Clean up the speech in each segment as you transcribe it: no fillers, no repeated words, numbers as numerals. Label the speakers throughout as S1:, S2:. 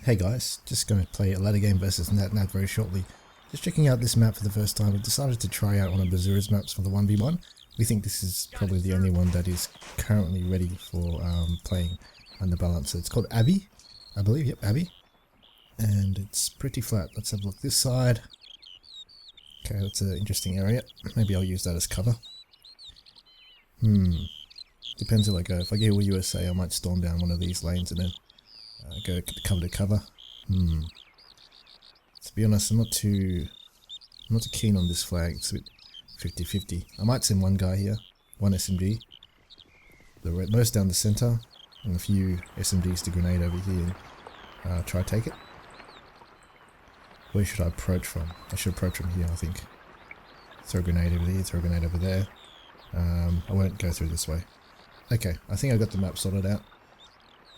S1: Hey guys, just going to play a ladder game versus Natnat very shortly. Just checking out this map for the first time. We've decided to try out one of Bazura's maps for the 1v1. We think this is probably the only one that is currently ready for playing under balance. So it's called Abbey, I believe. Yep, Abbey. And it's pretty flat. Let's have a look this side. Okay, that's an interesting area. Maybe I'll use that as cover. Depends if I go. If I go USA, I might storm down one of these lanes and then go cover to cover. To be honest, I'm not too keen on this flag. It's a bit 50-50. I might send one guy here, one SMG, the most down the center, and a few SMGs to grenade over here and try to take it. Where should I approach from? I should approach from here, I think. Throw a grenade over here, throw a grenade over there. I won't go through this way. Okay, I think I got the map sorted out.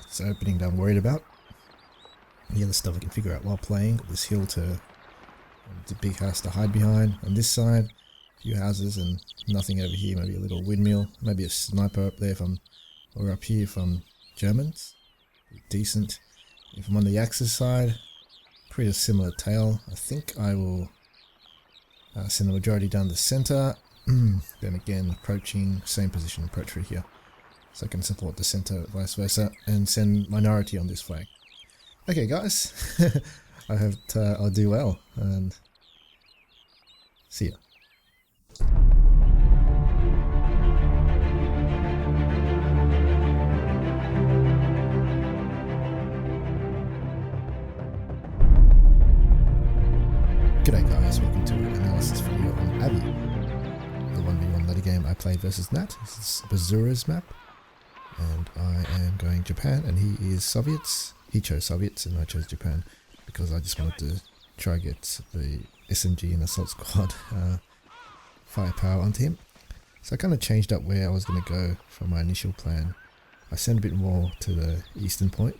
S1: It's an opening that I'm worried about. The other stuff I can figure out while playing. Got this hill to the big house to hide behind. On this side, a few houses and nothing over here. Maybe a little windmill. Maybe a sniper up there or up here if I'm Germans. Decent. If I'm on the Axis side, pretty similar tale. I think I will send the majority down the center. Then again, approaching, same position, approach through here. So I can support the center, vice versa, and send minority on this flag. Okay guys, I hope I'll do well, and see ya. G'day guys, welcome to an analysis video on Abbey, the 1v1 ladder game I played versus Nat. This is Bazura's map, and I am going Japan, and he is Soviets. He chose Soviets and I chose Japan because I just wanted to try to get the SMG and assault squad firepower onto him. So I kind of changed up where I was going to go from my initial plan. I sent a bit more to the eastern point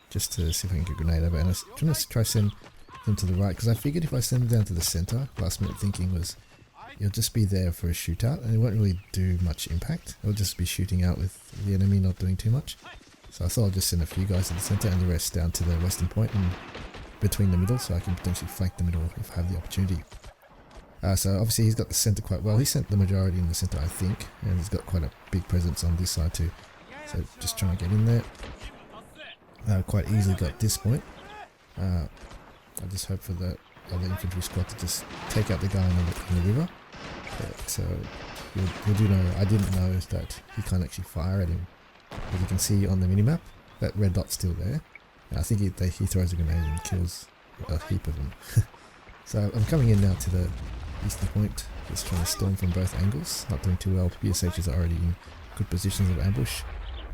S1: just to see if I can get a grenade over, and I was trying to try to send them to the right because I figured if I send them down to the center, last minute thinking was you'll just be there for a shootout and it won't really do much impact. It'll just be shooting out with the enemy not doing too much. So I thought I'd just send a few guys to the center and the rest down to the western point and between the middle so I can potentially flank the middle if I have the opportunity. So obviously he's got the center quite well. He sent the majority in the center, I think, and he's got quite a big presence on this side too. So just trying to get in there. Quite easily got this point. I just hope for the other infantry squad to just take out the guy in the river. So you do know, I didn't know that he can't actually fire at him. As you can see on the minimap, that red dot's still there. And I think he throws a grenade and kills a heap of them. So I'm coming in now to the eastern point, just trying to storm from both angles. Not doing too well. PSH is already in good positions of ambush.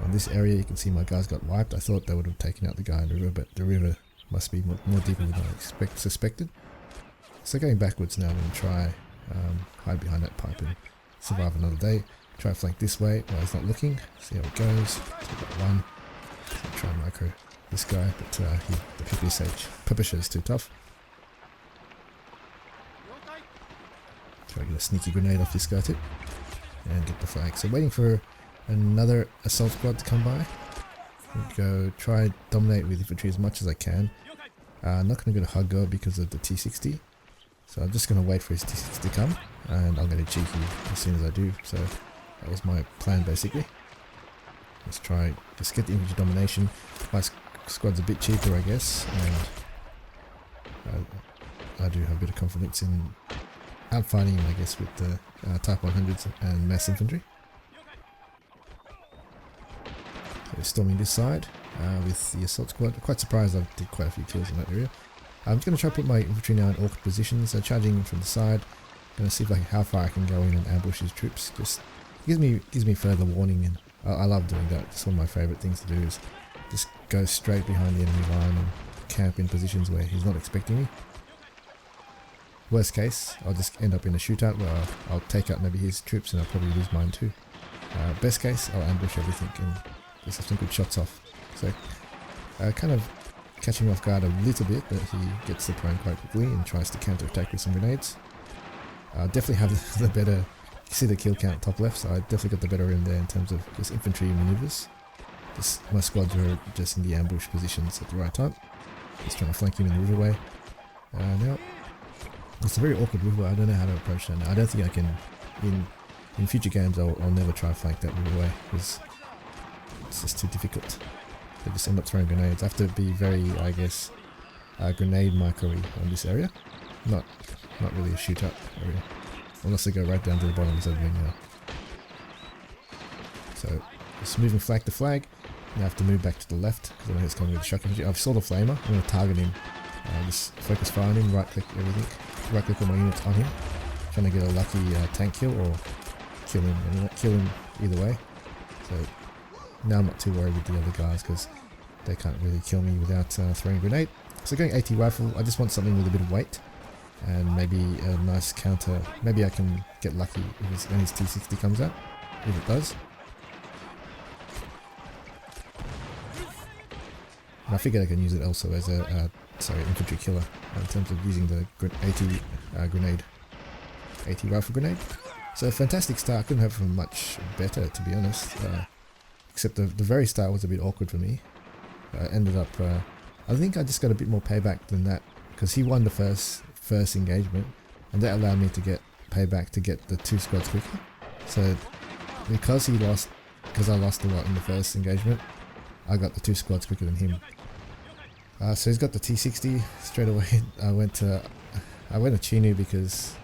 S1: On this area you can see my guys got wiped. I thought they would have taken out the guy in the river, but the river must be more deeper than I suspected. So going backwards now, I'm going to try hide behind that pipe and survive another day. Try to flank this way while he's not looking, see how it goes. So I've got one. I'll try and micro this guy, but the PPSH publisher is too tough. Try to get a sneaky grenade off this guy too, and get the flag. So waiting for another assault squad to come by. I'll go try dominate with infantry as much as I can. I'm not going to go to Hugger because of the T60, so I'm just going to wait for his T60 to come, and I'll get a cheeky as soon as I do. So that was my plan basically. Let's try just get the infantry domination. My squad's a bit cheaper, I guess, and I do have a bit of confidence in outfighting him, I guess, with the Type 100s and mass infantry. So we're storming this side with the assault squad. I'm quite surprised I did quite a few kills in that area. I'm just going to try to put my infantry now in awkward positions. So charging from the side. Going to see how far I can go in and ambush his troops. Just gives me further warning, and I love doing that. It's one of my favourite things to do is just go straight behind the enemy line and camp in positions where he's not expecting me. Worst case, I'll just end up in a shootout where I'll take out maybe his troops and I'll probably lose mine too. Best case, I'll ambush everything and just have some good shots off. So kind of catching off guard a little bit, but he gets the prone quite quickly and tries to counter attack with some grenades. Definitely have the better, you see the kill count top left, so I definitely got the better in there in terms of just infantry maneuvers. My squads were just in the ambush positions at the right time. Just trying to flank him in the riverway. Now, it's a very awkward riverway. I don't know how to approach that now. I don't think I can, in future games, I'll never try to flank that riverway because it's just too difficult. They just end up throwing grenades. I have to be very, I guess, grenade micro-y on this area. Not really a shoot-up area. Unless they go right down to the bottom as they're doing now. So, just moving flag to flag. Now I have to move back to the left because I know it's coming with the shotgun. I've saw the flamer. I'm going to target him. Just focus fire on him, right click everything. Right click all my units on him. Trying to get a lucky tank kill or kill him. Kill him either way. So now I'm not too worried with the other guys because they can't really kill me without throwing a grenade. So going AT rifle, I just want something with a bit of weight. And maybe a nice counter. Maybe I can get lucky when his T60 comes out. If it does. And I figured I can use it also as a infantry killer in terms of using the AT grenade, AT rifle grenade. So a fantastic start. I couldn't have been much better, to be honest. Except the very start was a bit awkward for me. I ended up. I think I just got a bit more payback than that because he won the first engagement, and that allowed me to get payback to get the 2 squads quicker. So because I lost a lot in the first engagement, I got the 2 squads quicker than him. So he's got the T60 straight away. I went to Chinu because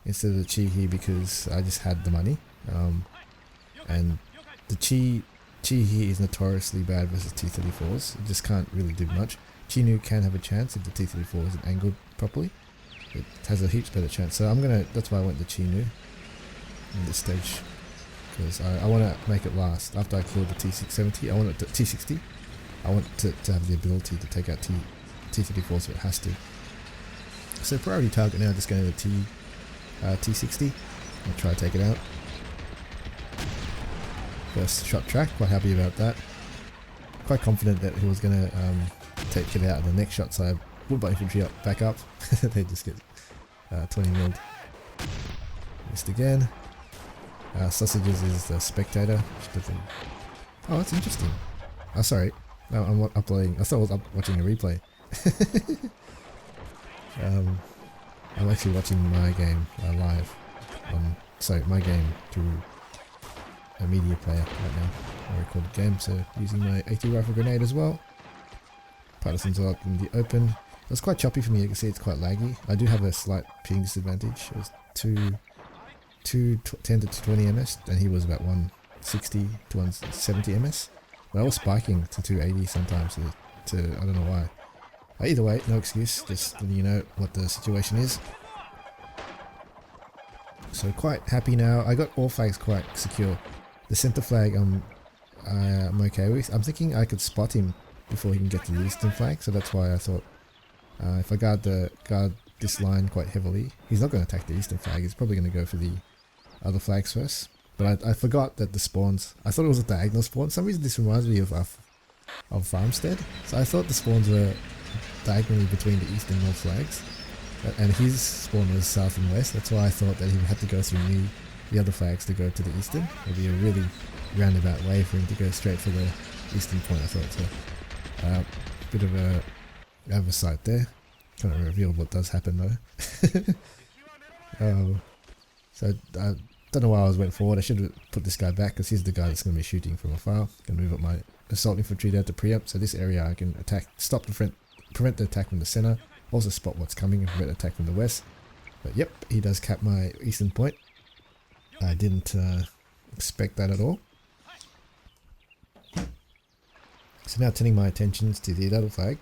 S1: instead of the Chihi because I just had the money. And the Chi here is notoriously bad versus T34s. It just can't really do much. Chinu can have a chance if the T34 isn't angled properly. It has a heaps better chance. So that's why I went to Chinu in this stage. Because I want to make it last. After I killed the T670, I want it to T60. I want to have the ability to take out T34, so it has to. So priority target now, just going to the T60 and try to take it out. First shot track, quite happy about that. Quite confident that he was going to take it out in the next shot, so I put my infantry back up. They just get 20 milled. Missed again. Sausages is the spectator. Oh, that's interesting. Oh, sorry. No, I'm uploading. I thought I was watching a replay. I'm actually watching my game live. My game through a media player right now. I recorded game, so using my AT rifle grenade as well. Partisans are up in the open. It's quite choppy for me. You can see it's quite laggy. I do have a slight ping disadvantage. It was 210 to 20 ms, and he was about 160 to 170 ms. But I was spiking to 280 sometimes. I don't know why. Either way, no excuse. Just letting you know what the situation is. So quite happy now. I got all flags quite secure. The center flag I'm okay with. I'm thinking I could spot him before he can get to the eastern flag. So that's why I thought if I guard this line quite heavily, he's not going to attack the eastern flag. He's probably going to go for the other flags first. But I forgot that the spawns, I thought it was a diagonal spawn. For some reason this reminds me of Farmstead. So I thought the spawns were diagonally between the east and north flags. And his spawn was south and west. That's why I thought that he had to go through the other flags to go to the eastern. It would be a really roundabout way for him to go straight for the eastern point, I thought. So bit of a oversight there. Kind of revealed what does happen though. So I don't know why I was went forward. I should have put this guy back because he's the guy that's going to be shooting from afar. Going to move up my assault infantry there to preempt. So this area I can attack, stop the front, prevent the attack from the center. Also spot what's coming and prevent attack from the west. But yep, he does cap my eastern point. I didn't expect that at all. So now turning my attentions to the other flag.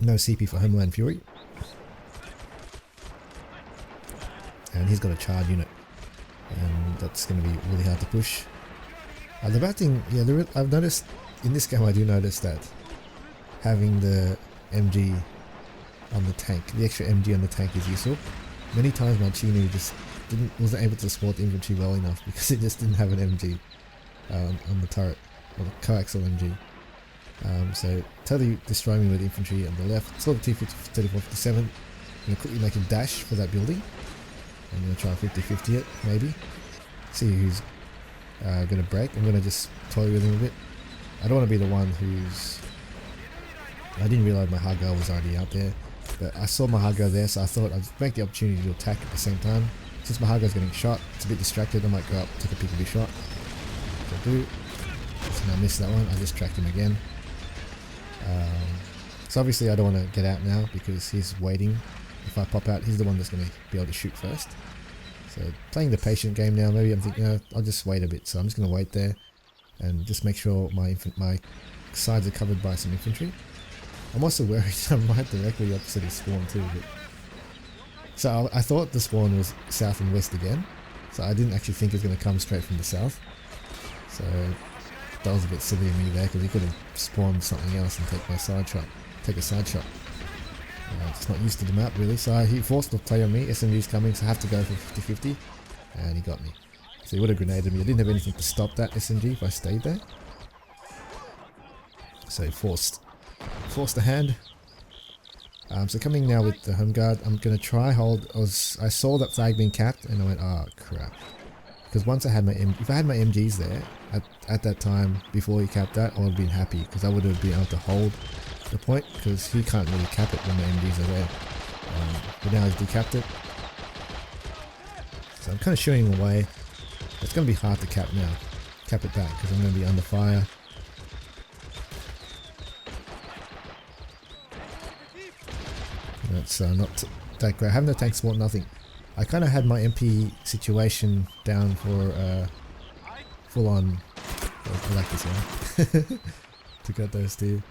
S1: No CP for Homeland Fury. And he's got a charge unit. And that's going to be really hard to push. The bad thing, I've noticed, in this game I do notice that having the MG on the tank, the extra MG on the tank is useful. Many times my Chinu just wasn't able to support the infantry well enough because it just didn't have an MG on the turret, or the coaxial MG. So totally destroy me with infantry on the left. Saw the T-3457. I'm going to quickly make a dash for that building. I'm going to try 50-50 it, maybe. See who's going to break. I'm going to just toy with him a bit. I don't want to be the one who's I didn't realise my hard guard was already out there, but I saw my hard guard there, so I thought I'd make the opportunity to attack at the same time. Since my hard guard's getting shot, it's a bit distracted, I might go up, take a peekaboo shot. So I do. So I missed that one, I just tracked him again. So obviously I don't want to get out now because he's waiting. If I pop out, he's the one that's going to be able to shoot first. So playing the patient game now, maybe I'm thinking, I'll just wait a bit. So I'm just going to wait there and just make sure my sides are covered by some infantry. I'm also worried I'm right directly opposite his spawn too. But so I thought the spawn was south and west again. So I didn't actually think it was going to come straight from the south. So that was a bit silly of me there because he could have spawned something else and take a side shot. Just not used to the map really, so he forced the play on me. SMG's coming, so I have to go for 50-50, and he got me. So he would have grenaded me. I didn't have anything to stop that SMG if I stayed there. So he forced the hand. So coming now with the home guard, I'm going to try hold. I saw that flag being capped, and I went, oh crap. Because once I had if I had my MGs there at that time before he capped that, I would have been happy because I would have been able to hold the point because he can't really cap it when the MGs are there. But now he's decapped it. So I'm kind of shooing him away. It's going to be hard to cap now. Cap it back because I'm going to be under fire. That's not that great. I have no tank support, nothing. I kind of had my MP situation down for full on. I like this one. To get those two.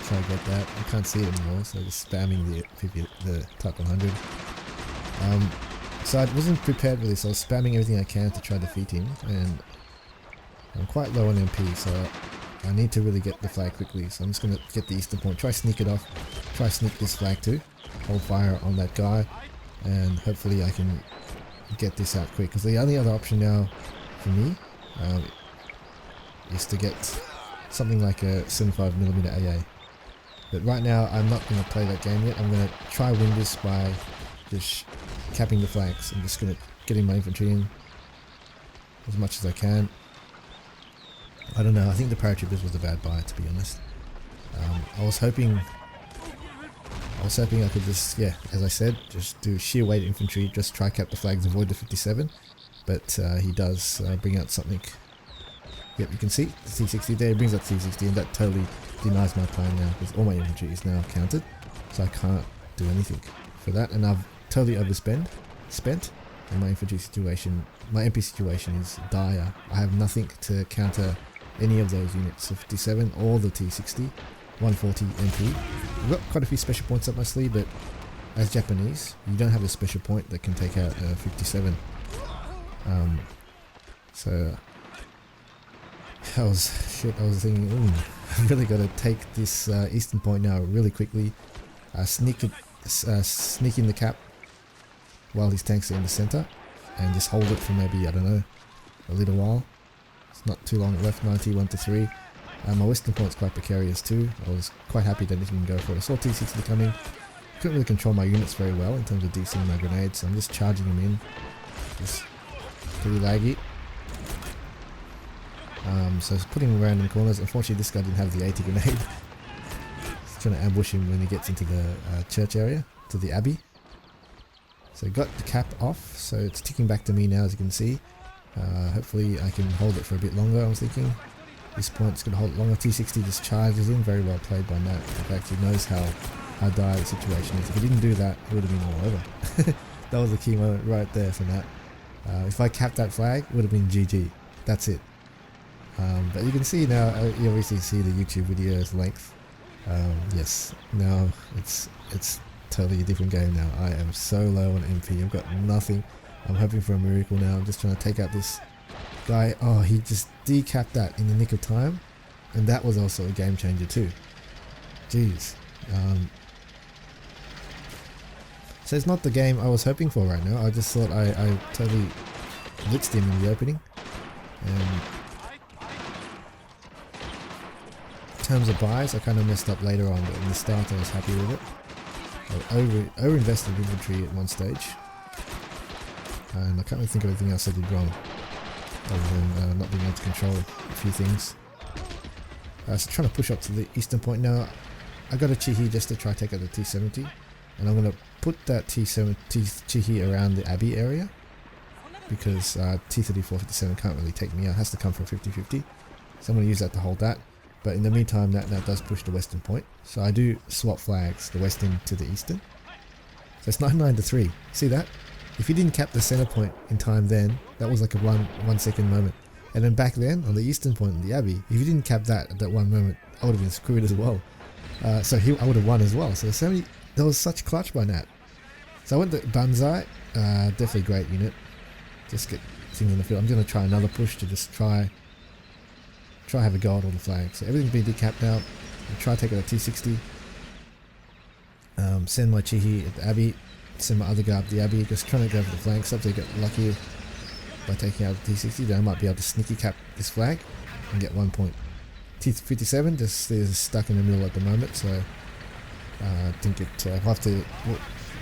S1: Try to get that. I can't see it anymore, so just spamming the Type 100. So I wasn't prepared for this, so I was spamming everything I can to try to defeat him, and I'm quite low on MP, so I need to really get the flag quickly. So I'm just going to get the eastern point, try sneak it off, try sneak this flag too, hold fire on that guy, and hopefully I can get this out quick. Because the only other option now for me is to get something like a 75mm AA. But right now I'm not going to play that game yet. I'm going to try win this by just capping the flags. I'm just going to getting my infantry in as much as I can. I don't know, I think the paratroopers was a bad buy, to be honest. I was hoping I could just, yeah, as I said, just do sheer weight infantry, just try cap the flags, avoid the 57. But he does bring out something. Yep, you can see the T60 there, it brings up T60, and that totally denies my plan now because all my infantry is now counted, so I can't do anything for that, and I've totally spent, and my infantry situation, my MP situation is dire. I have nothing to counter any of those units, the 57 or the T60, 140 MP. I've got quite a few special points up my sleeve, but as Japanese, you don't have a special point that can take out a 57. So I was thinking, I've really got to take this eastern point now really quickly. Sneak in the cap while his tanks are in the center, and just hold it for maybe, I don't know, a little while. It's not too long left, 91 to 3. My western point's quite precarious too. I was quite happy that it didn't go for it. I saw T60 coming. Couldn't really control my units very well in terms of DCing my grenades, so I'm just charging them in. Just pretty laggy. So it's putting him around in corners. Unfortunately this guy didn't have the 80 grenade. Just trying to ambush him when he gets into the church area, to the Abbey. So got the cap off, so it's ticking back to me now, as you can see. Hopefully I can hold it for a bit longer, I was thinking. This point's going to hold it longer. T60 just charges in, very well played by Nat. In fact, he knows how dire the situation is. If he didn't do that, it would have been all over. That was the key moment right there for Nat. If I capped that flag, it would have been GG. That's it. But you can see now, you obviously see the YouTube video's length. Yes, now it's totally a different game now. I am so low on MP, I've got nothing. I'm hoping for a miracle now. I'm just trying to take out this guy. Oh, he just decapped that in the nick of time, and that was also a game changer too. Jeez. So it's not the game I was hoping for right now. I just thought I totally blitzed him in the opening, and in terms of buys, I kind of messed up later on, but in the start I was happy with it. I over-invested inventory at one stage, and I can't really think of anything else I did wrong, other than not being able to control a few things. So trying to push up to the eastern point now. I got a Chihi just to try take out the T70, and I'm gonna put that T70 Chihi around the Abbey area because T3457 can't really take me out. It has to come from 50-50. So I'm gonna use that to hold that. But in the meantime, Natnat does push the western point, so I do swap flags, the western to the eastern. So it's 99-3. See that? If he didn't cap the center point in time then, that was like a 1 second moment. And then back then, on the eastern point in the Abbey, if he didn't cap that at that one moment, I would have been screwed as well. So I would have won as well. So that was such clutch by Nat. So I went to Banzai, definitely great unit. Just get things in the field. I'm going to try another push to just try have a go at all the flags. So everything's been decapped now. I'll try taking a T60. Send my Chihi at the Abbey. Send my other guy up the Abbey. Just trying to go for the flanks. Hopefully get lucky by taking out the T60. Then I might be able to sneaky cap this flag and get 1 point. T57 just is stuck in the middle at the moment, so I think we'll have to.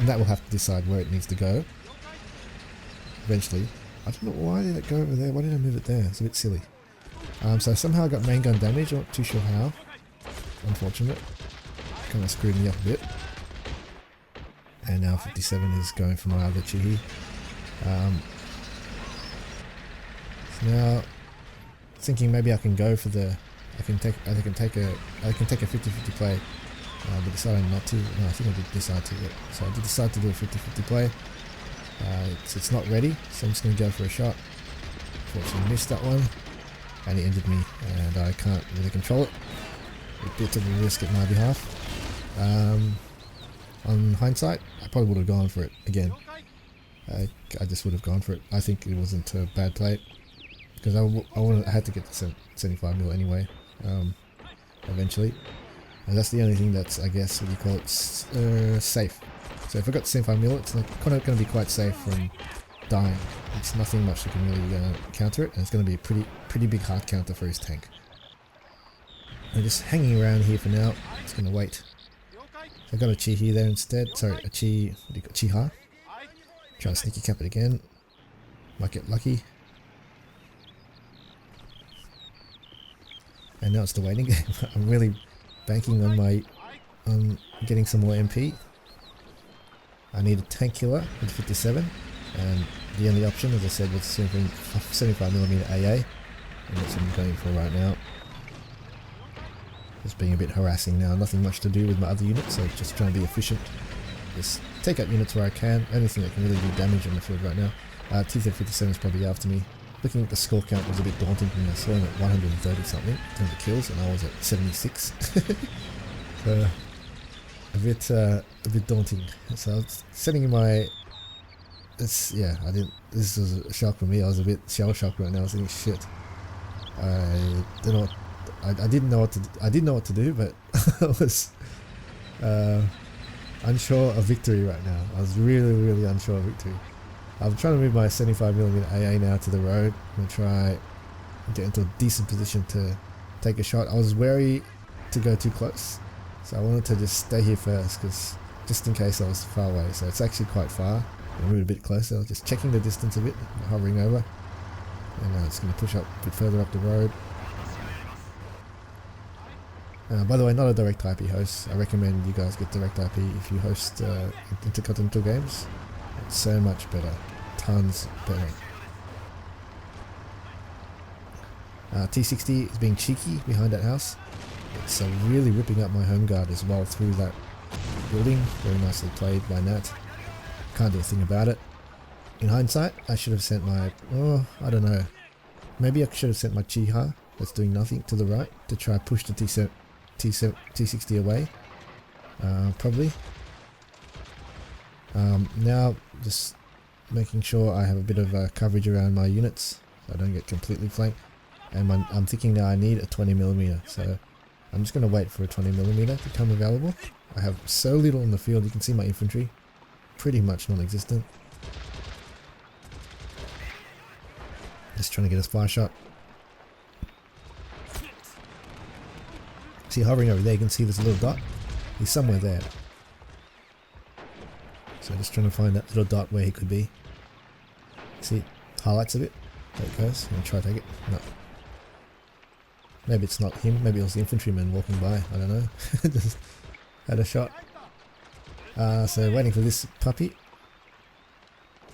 S1: That will have to decide where it needs to go eventually. I don't know why did it go over there. Why did I move it there? It's a bit silly. So somehow I got main gun damage. I'm not too sure how. Unfortunate. Kind of screwed me up a bit. And now 57 is going for my other Chihi. So now thinking maybe I can go for the. I can take a 50-50 play. But decided not to. No, I think I did decide to. So I did decide to do a 50-50 play. It's not ready, so I'm just going to go for a shot. Unfortunately missed that one, and he injured me, and I can't really control it. A bit of a risk at my behalf. On hindsight, I probably would have gone for it again. I just would have gone for it. I think it wasn't a bad play, because I had to get to 75 mil anyway, eventually. And that's the only thing that's, I guess, what do you call it, safe. So if I got 75 mil, it's kind of going to be quite safe from dying. It's nothing much that can really counter it, and it's going to be a pretty big hard counter for his tank. I'm just hanging around here for now. Just going to wait. I got a Chihi there instead. Sorry, a Chiha. Try to sneaky cap it again. Might get lucky. And now it's the waiting game. I'm really banking on getting some more MP. I need a tank killer with 57, and the only option, as I said, was 75mm AA, and that's what I'm going for right now. Just being a bit harassing now, nothing much to do with my other units, so just trying to be efficient. Just take out units where I can, anything that can really do damage on the field right now. T57 is probably after me. Looking at the score count was a bit daunting for me. I saw him at 130 something in terms of kills, and I was at 76. So a bit daunting. So I was setting in my. This was a shock for me. I was a bit shell shocked right now. I was thinking, shit. I don't know. I didn't know what to. I did know what to do, but I was unsure of victory right now. I was really unsure of victory. I'm trying to move my 75mm AA now to the road. I'm going to try and get into a decent position to take a shot. I was wary to go too close, so I wanted to just stay here first, because just in case I was far away. So it's actually quite far. I moved a bit closer. I was just checking the distance a bit, hovering over, and now it's going to push up a bit further up the road. By the way, not a direct IP host. I recommend you guys get direct IP if you host intercontinental games. It's so much better. Tons better. T60 is being cheeky behind that house. It's really ripping up my home guard as well through that building. Very nicely played by Nat. Can't do a thing about it. In hindsight, I should have sent my... I don't know. Maybe I should have sent my Chiha, that's doing nothing, to the right to try push the T60 away. Probably. Now, just making sure I have a bit of coverage around my units so I don't get completely flanked. And I'm thinking now I need a 20mm, so I'm just going to wait for a 20mm to come available. I have so little in the field. You can see my infantry, pretty much non-existent. Just trying to get a spy shot. See, hovering over there, you can see this little dot. He's somewhere there. So just trying to find that little dot where he could be. See, highlights of it. There it goes. I'm going to try to take it. No. Maybe it's not him. Maybe it was the infantryman walking by. I don't know. Just Had a shot. So waiting for this puppy.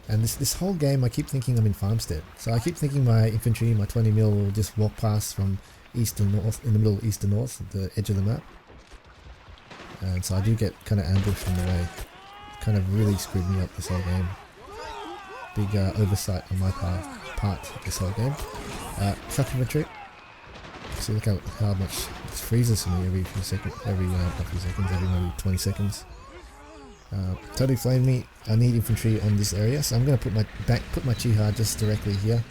S1: And this whole game I keep thinking I'm in Farmstead. So I keep thinking my infantry, my 20 mil will just walk past from east to north, in the middle east to north, at the edge of the map. And so I do get kind of ambushed on the way. Kind of really screwed me up this whole game. Big oversight on my part this whole game. Shock infantry. So look how much it freezes for me every few seconds, every maybe 20 seconds. Totally flamed me. I need infantry on this area, so I'm going to put my Chiha just directly here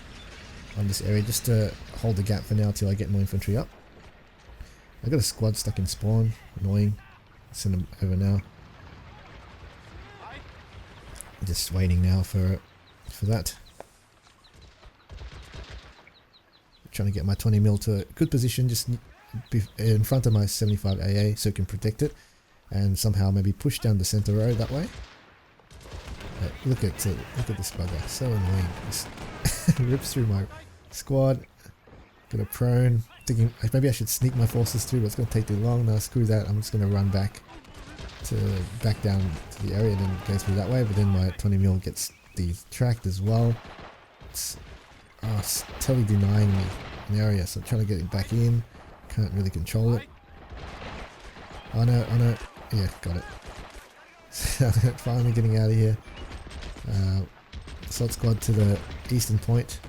S1: on this area, just to hold the gap for now till I get more infantry up. I got a squad stuck in spawn, annoying. Send them over now. Just waiting now for that. Trying to get my 20 mil to a good position, just in front of my 75 AA, so it can protect it, and somehow maybe push down the center row that way. Look at this bugger, so annoying. Just rips through my squad. Got a prone. Thinking maybe I should sneak my forces through, but it's going to take too long. No, screw that. I'm just going to run back down to the area and then go through that way. But then my 20 mil gets detracked as well. It's totally denying me an area, so I'm trying to get it back in. Can't really control it. Oh no, yeah, got it. Finally getting out of here. Assault squad to the eastern point.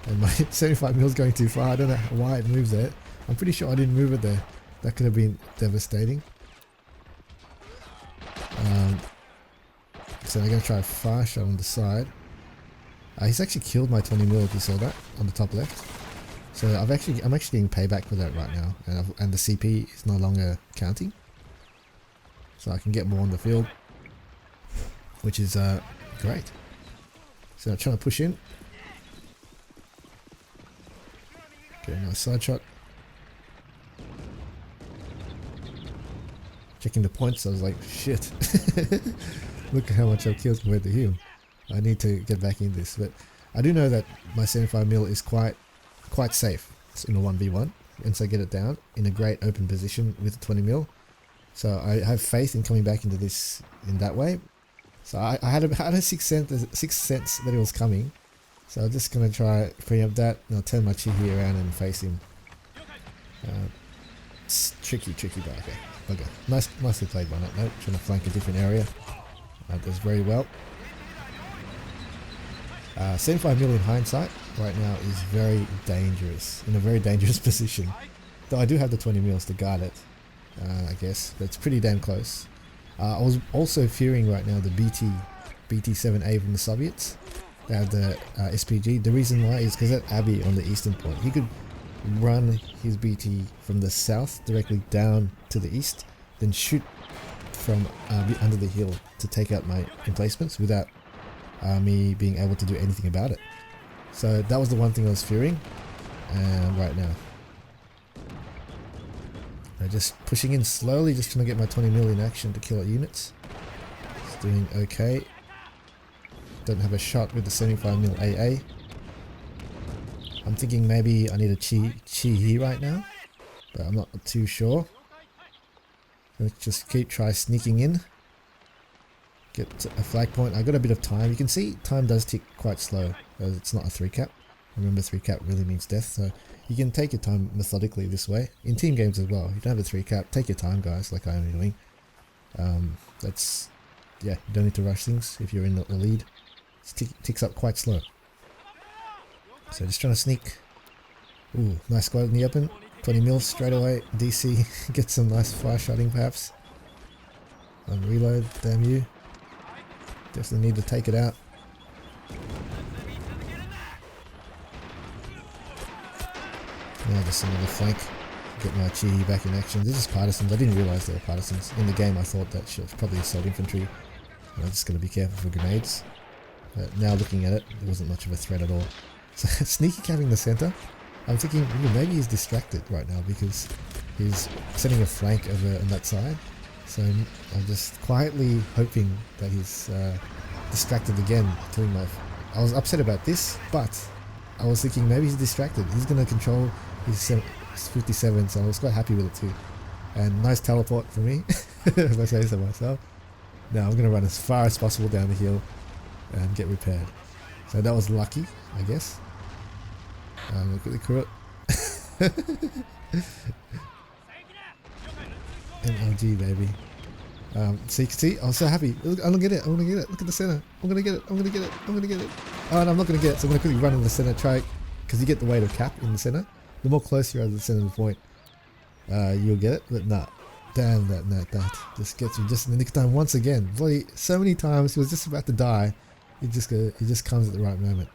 S1: And my 75 mil is going too far. I don't know why it moves there. I'm pretty sure I didn't move it there. That could have been devastating. So I'm going to try a far shot on the side. He's actually killed my 20 mil, if you saw that, on the top left. So I'm actually getting payback for that right now, and the CP is no longer counting. So I can get more on the field, which is great. So I'm trying to push in. Okay, nice side shot. Checking the points, I was like, shit. Look at how much I've killed compared to him. I need to get back in this, but I do know that my 75 mil is quite safe in a 1v1 once I get it down in a great open position with the 20 mil. So I have faith in coming back into this in that way. So I had a sixth sense that it was coming. So I'm just gonna try preempt that, and I'll turn my Chihi around and face him. It's tricky, but okay. Bugger. Nicely played by Natnat, trying to flank a different area. Does very well. 75 mil in hindsight right now is very dangerous, in a very dangerous position. Though I do have the 20 mils to guard it, I guess, but it's pretty damn close. I was also fearing right now the BT-7A from the Soviets. They have the SPG. The reason why is because at Abbey on the eastern point, he could run his BT from the south directly down to the east, then shoot from under the hill to take out my emplacements without me being able to do anything about it. So that was the one thing I was fearing, and right now I'm just pushing in slowly, just trying to get my 20 mil in action to kill units. It's doing okay. Don't have a shot with the 75 mil AA. I'm thinking maybe I need a chi here right now, but I'm not too sure. Let's just try sneaking in. Get a flag point. I got a bit of time. You can see time does tick quite slow. It's not a 3 cap. Remember, 3 cap really means death, so you can take your time methodically this way. In team games as well. You don't have a 3 cap. Take your time, guys, like I am doing. Yeah, you don't need to rush things if you're in the lead. It ticks up quite slow. So just trying to sneak. Ooh, nice squad in the open. 20 mil straight away. DC get some nice fire shotting perhaps. And reload, damn you. Definitely need to take it out. Now just another flank. Get my Chi back in action. This is partisans. I didn't realise they were partisans. In the game I thought that shit was probably assault infantry. I'm just going to be careful for grenades. But now looking at it, there wasn't much of a threat at all. So sneaky capping the centre. I'm thinking maybe he's distracted right now because he's setting a flank over on that side. So I'm just quietly hoping that he's distracted again. I was upset about this, but I was thinking maybe he's distracted. He's going to control his 57, so I was quite happy with it too. And nice teleport for me, if I say so myself. Now I'm going to run as far as possible down the hill and get repaired. So that was lucky, I guess. Look at the crew. MLG baby. See, I was so happy. I'm gonna get it. I'm gonna get it. Look at the center. I'm gonna get it. I'm gonna get it. I'm gonna get it. Oh, no, I'm not gonna get it. So I'm gonna quickly run in the center. Try, because you get the weight of cap in the center. The more close you are to the center of the point, you'll get it. But nah, damn that Natnat just gets me just in the nick of time once again. Bloody so many times he was just about to die. He just comes at the right moment.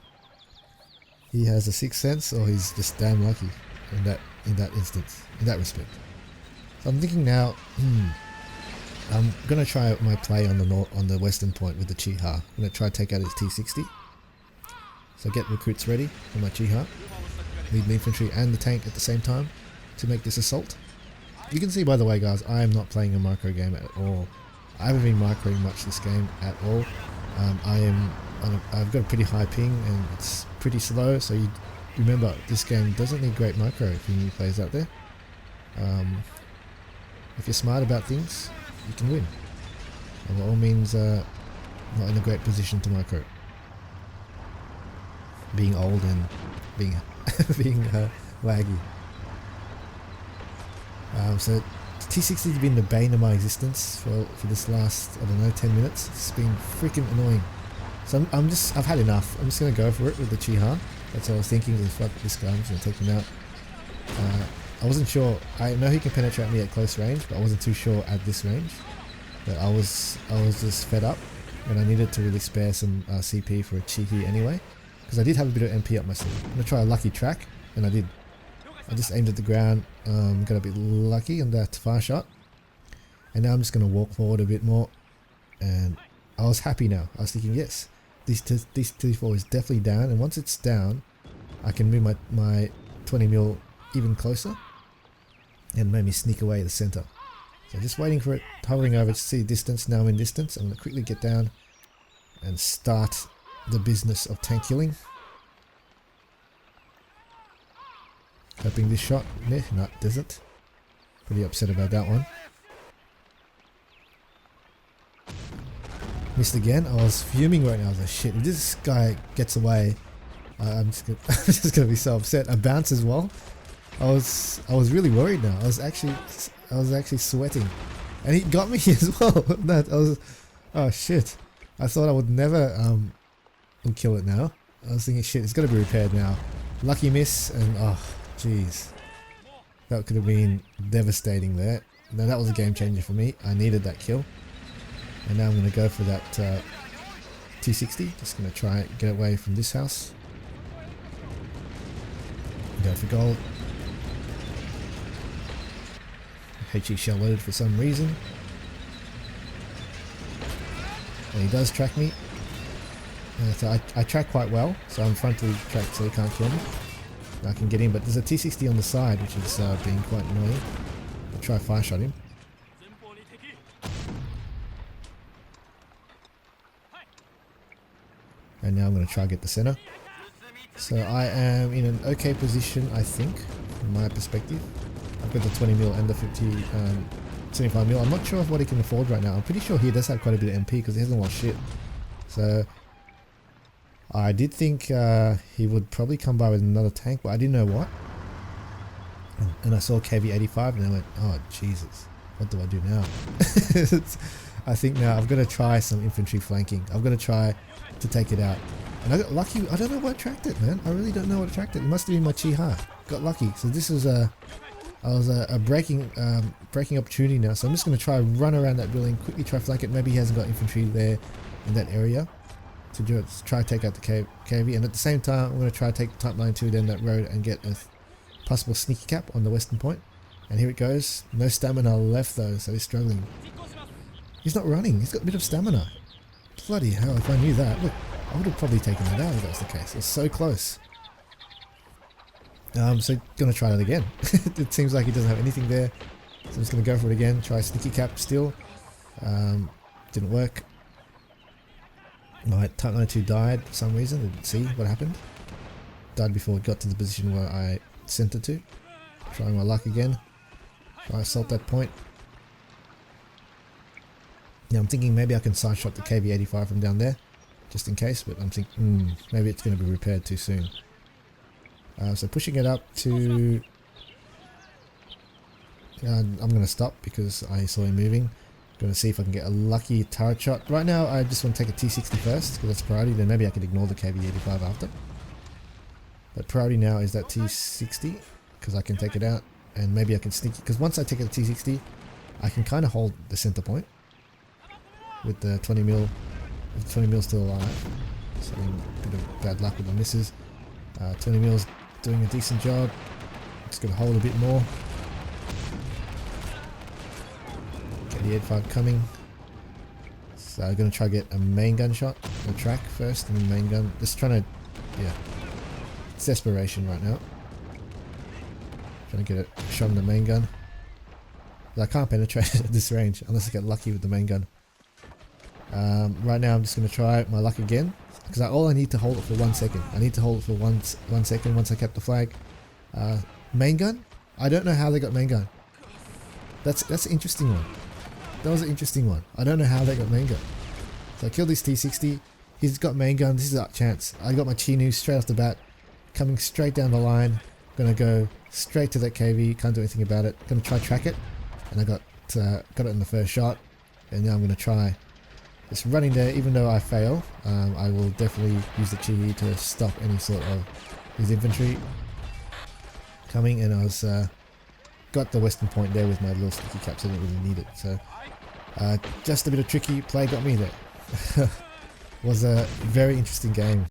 S1: He has a sixth sense, or he's just damn lucky in that instance, in that respect. So I'm thinking now. I'm gonna try my play on the western point with the Chiha. I'm gonna try to take out his T60. So get recruits ready for my Chiha. Need the infantry and the tank at the same time to make this assault. You can see, by the way, guys, I am not playing a micro game at all. I haven't been microing much this game at all. I've got a pretty high ping and it's pretty slow. So you remember, this game doesn't need great micro for new players out there. If you're smart about things, you can win. And by all means, not in a great position to micro. Being old and being laggy. So T60 has been the bane of my existence for this last, I don't know, 10 minutes. It's been freaking annoying. So I've had enough. I'm just gonna go for it with the Chiha. That's what I was thinking. Fuck this guy, I'm just gonna take him out. I wasn't sure. I know he can penetrate me at close range, but I wasn't too sure at this range. But I was just fed up, and I needed to really spare some CP for a cheeky anyway, because I did have a bit of MP up my sleeve. I'm gonna try a lucky track, and I did. I just aimed at the ground, got a bit lucky on that far shot, and now I'm just gonna walk forward a bit more, and I was happy now. I was thinking, yes, this T4 is definitely down, and once it's down, I can move my 20 mil even closer and maybe sneak away the center. So just waiting for it, hovering over to see distance. Now I'm in distance. I'm going to quickly get down and start the business of tank killing. Hoping this shot, no, doesn't. Pretty upset about that one. Missed again. I was fuming right now. I was like, shit, if this guy gets away, I'm just gonna be so upset. I bounce as well. I was really worried now. I was actually sweating, and he got me as well. Oh shit! I thought I would never kill it now. I was thinking, shit, it's got to be repaired now. Lucky miss, and oh jeez, that could have been devastating there. Now that was a game changer for me. I needed that kill, and now I'm gonna go for that T60. Just gonna try and get away from this house. Go for gold. HE shell loaded for some reason. And he does track me. So I track quite well, so I'm frontally tracked so he can't kill me. I can get in, but there's a T60 on the side which is being quite annoying. I'll try fire shot him. And now I'm going to try to get the center. So I am in an okay position, I think, from my perspective. I've got the 20 mil and the 75 mil. I'm not sure of what he can afford right now. I'm pretty sure he does have quite a bit of MP because he hasn't lost shit. So I did think he would probably come by with another tank, but I didn't know what. And I saw KV85 and I went, oh Jesus, what do I do now? I think now I've got to try some infantry flanking. I've got to try to take it out. And I got lucky. I don't know what tracked it, man. I really don't know what tracked it. It must have been my Chiha. Got lucky. So this was a breaking opportunity now. So I'm just going to try run around that building, quickly try flank it. Maybe he hasn't got infantry there in that area to do it. Try to take out the KV. And at the same time, I'm going to try to take the Type 92 down that road and get a possible sneaky cap on the western point. And here it goes. No stamina left though, so he's struggling. He's not running. He's got a bit of stamina. Bloody hell! If I knew that, look, I would have probably taken that out if that was the case. It was so close. So gonna try that again. It seems like he doesn't have anything there. So I'm just gonna go for it again. Try sneaky cap still. Didn't work. My Type 92 died for some reason. I didn't see what happened. Died before it got to the position where I sent it to. Trying my luck again. I assault that point. Now I'm thinking maybe I can side shot the KV-85 from down there, just in case, but I'm thinking maybe it's going to be repaired too soon. So pushing it up to... I'm going to stop because I saw him moving. Going to see if I can get a lucky turret shot. Right now I just want to take a T60 first because that's priority, then maybe I can ignore the KV-85 after. But priority now is that T60 because I can take it out and maybe I can sneak it, because once I take a T60 I can kind of hold the center point with the 20 mil. With 20 mil still alive, so a bit of bad luck with the misses. 20 mil's doing a decent job. Just gonna hold a bit more. Get the 85 coming. So I'm gonna try to get a main gun shot. The track first and then main gun. Just trying to, yeah. It's desperation right now. Trying to get a shot on the main gun. I can't penetrate at this range unless I get lucky with the main gun. Right now I'm just going to try my luck again, because all I need to hold it for 1 second. I need to hold it for one second once I kept the flag. Main gun? I don't know how they got main gun. That's an interesting one. That was an interesting one. I don't know how they got main gun. So I killed this T60. He's got main gun. This is our chance. I got my Chinu straight off the bat, coming straight down the line. Gonna go straight to that KV. Can't do anything about it. Gonna try track it, and I got it in the first shot. And now I'm gonna try. Just running there, even though I fail, I will definitely use the Chi to stop any sort of his infantry coming, and I was got the western point there with my little sticky caps. I didn't really need it, so just a bit of tricky play got me there. Was a very interesting game.